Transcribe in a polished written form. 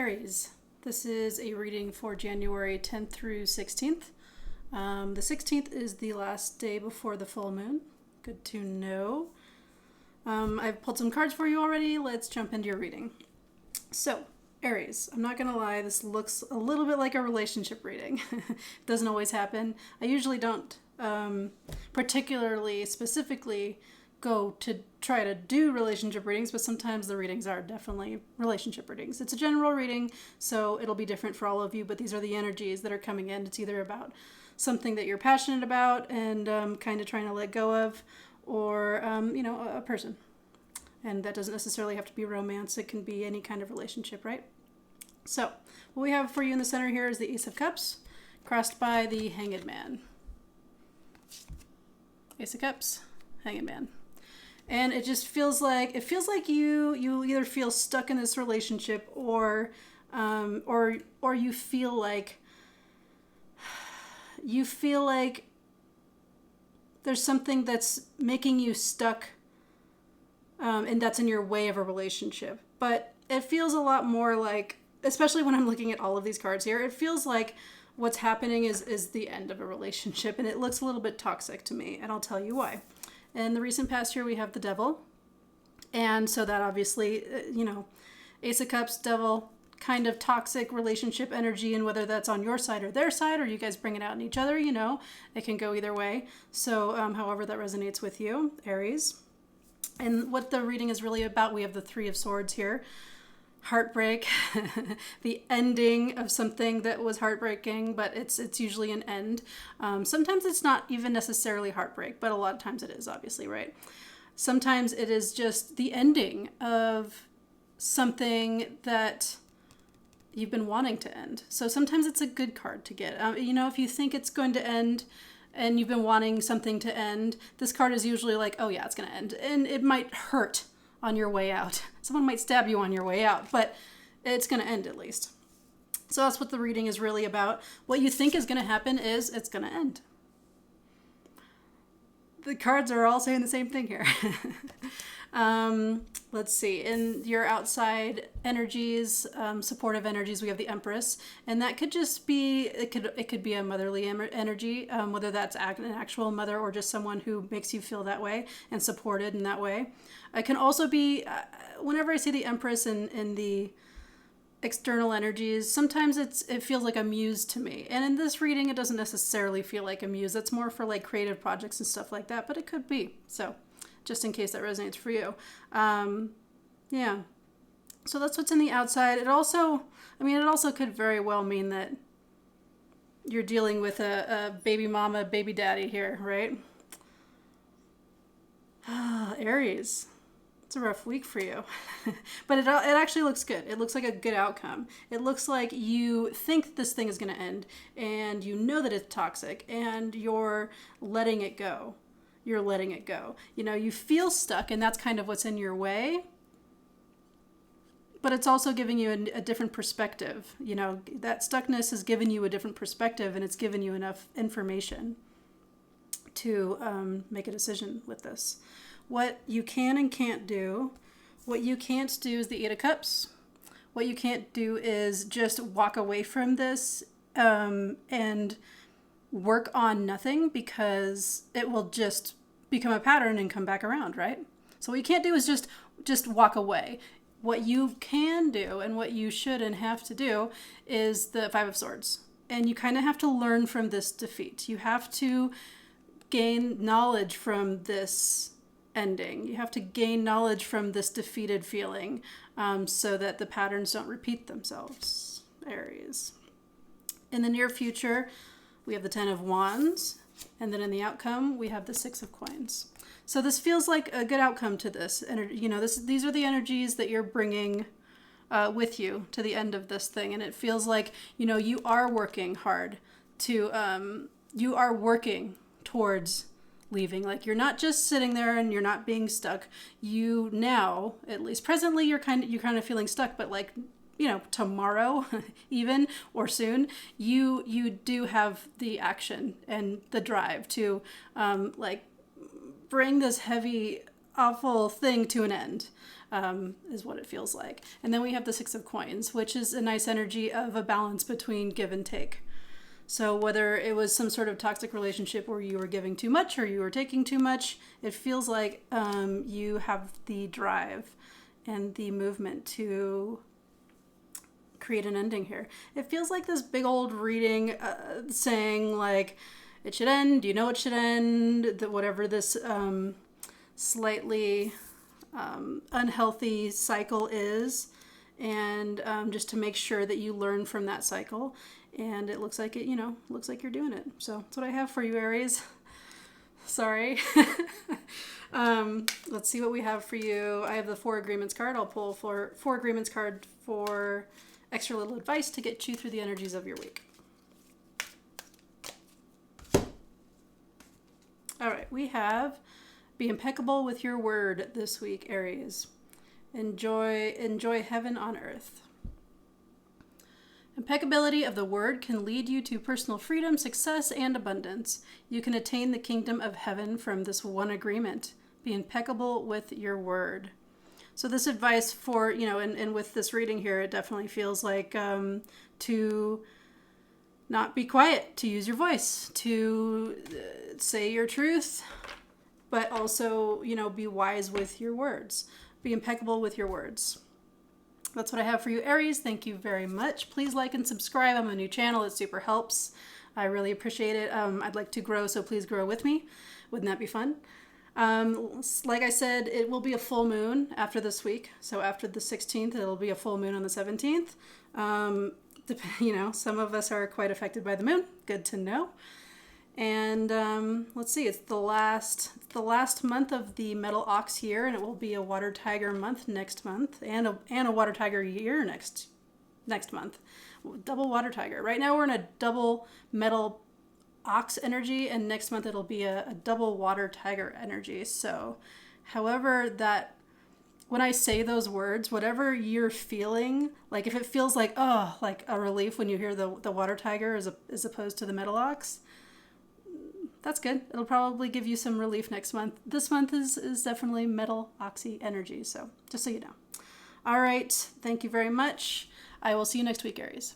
Aries. This is a reading for January 10th through 16th. The 16th is the last day before the full moon. Good to know. I've pulled some cards for you already. Let's jump into your reading. So, Aries, I'm not going to lie, this looks a little bit like a relationship reading. It doesn't always happen. I usually don't particularly specifically go to try to do relationship readings, but sometimes the readings are definitely relationship readings. It's a general reading, so it'll be different for all of you, but these are the energies that are coming in. It's either about something that you're passionate about and kind of trying to let go of, or, a person. And that doesn't necessarily have to be romance. It can be any kind of relationship, right? So, what we have for you in the center here is the Ace of Cups, crossed by the Hanged Man. Ace of Cups, Hanged Man. And it just feels like you either feel stuck in this relationship or you feel like there's something that's making you stuck, and that's in your way of a relationship. But it feels a lot more like, especially when I'm looking at all of these cards here, it feels like what's happening is the end of a relationship, and it looks a little bit toxic to me, and I'll tell you why. In the recent past here, we have the Devil. And so that obviously, Ace of Cups, Devil, kind of toxic relationship energy. And whether that's on your side or their side, or you guys bring it out in each other, it can go either way. So however that resonates with you, Aries. And what the reading is really about, we have the Three of Swords here. Heartbreak, the ending of something that was heartbreaking, but it's usually an end. Sometimes it's not even necessarily heartbreak, but a lot of times it is, obviously, right? Sometimes it is just the ending of something that you've been wanting to end. So sometimes it's a good card to get. If you think it's going to end and you've been wanting something to end, this card is usually like, oh yeah, it's going to end. And it might hurt on your way out. Someone might stab you on your way out, but it's going to end at least. So that's what the reading is really about. What you think is going to happen is it's going to end. The cards are all saying the same thing here. Let's see. In your outside energies, supportive energies, we have the Empress, and that could just be, it could be a motherly energy, whether that's an actual mother or just someone who makes you feel that way and supported in that way. It can also be, whenever I see the Empress in the external energies, sometimes it feels like a muse to me. And in this reading, it doesn't necessarily feel like a muse. It's more for like creative projects and stuff like that, but it could be. So just in case that resonates for you. Yeah. So that's what's in the outside. It also could very well mean that you're dealing with a baby mama, baby daddy here, right? Aries. It's a rough week for you. But it actually looks good. It looks like a good outcome. It looks like you think this thing is going to end, and you know that it's toxic, and you're letting it go. You're letting it go. You feel stuck, and that's kind of what's in your way. But it's also giving you a different perspective. That stuckness has given you a different perspective, and it's given you enough information to make a decision with this. What you can and can't do. What you can't do is the Eight of Cups. What you can't do is just walk away from this and work on nothing, because it will just become a pattern and come back around, right? So what you can't do is just walk away. What you can do and what you should and have to do is the Five of Swords. And you kind of have to learn from this defeat. You have to gain knowledge from this ending. You have to gain knowledge from this defeated feeling, so that the patterns don't repeat themselves, Aries. In the near future, we have the Ten of Wands, and then in the outcome, we have the Six of Coins. So this feels like a good outcome to this. These are the energies that you're bringing with you to the end of this thing, and it feels like you are working hard you are working towards leaving. Like, you're not just sitting there and you're not being stuck. You now, at least presently, you're kind of feeling stuck, but like, tomorrow even, or soon, you do have the action and the drive to bring this heavy awful thing to an end, is what it feels like. And then we have the Six of Coins, which is a nice energy of a balance between give and take. So whether it was some sort of toxic relationship where you were giving too much or you were taking too much, it feels like you have the drive and the movement to create an ending here. It feels like this big old reading saying like, it should end, you know it should end, that whatever this slightly unhealthy cycle is, and just to make sure that you learn from that cycle. And it looks like looks like you're doing it. So that's what I have for you, Aries. Sorry. Let's see what we have for you. I have the Four Agreements card. I'll pull for Four Agreements card for extra little advice to get you through the energies of your week. All right, we have be impeccable with your word this week, Aries. Enjoy heaven on earth. Impeccability of the word can lead you to personal freedom, success, and abundance. You can attain the kingdom of heaven from this one agreement. Be impeccable with your word. So this advice for, and with this reading here, it definitely feels like to not be quiet, to use your voice, to say your truth, but also, be wise with your words. Be impeccable with your words. That's what I have for you, Aries. Thank you very much. Please like and subscribe. I'm a new channel. It super helps. I really appreciate it. I'd like to grow, so please grow with me. Wouldn't that be fun? Like I said, it will be a full moon after this week. So after the 16th, it'll be a full moon on the 17th. Some of us are quite affected by the moon. Good to know. And let's see, it's the last month of the metal ox year, and it will be a water tiger month next month, and a water tiger year next month. Double water tiger. Right now we're in a double metal ox energy, and next month it'll be a double water tiger energy. So however that, when I say those words, whatever you're feeling, like if it feels like, like a relief when you hear the water tiger as opposed to the metal ox, that's good. It'll probably give you some relief next month. This month is definitely metal oxy energy, so just so you know. All right, thank you very much. I will see you next week, Aries.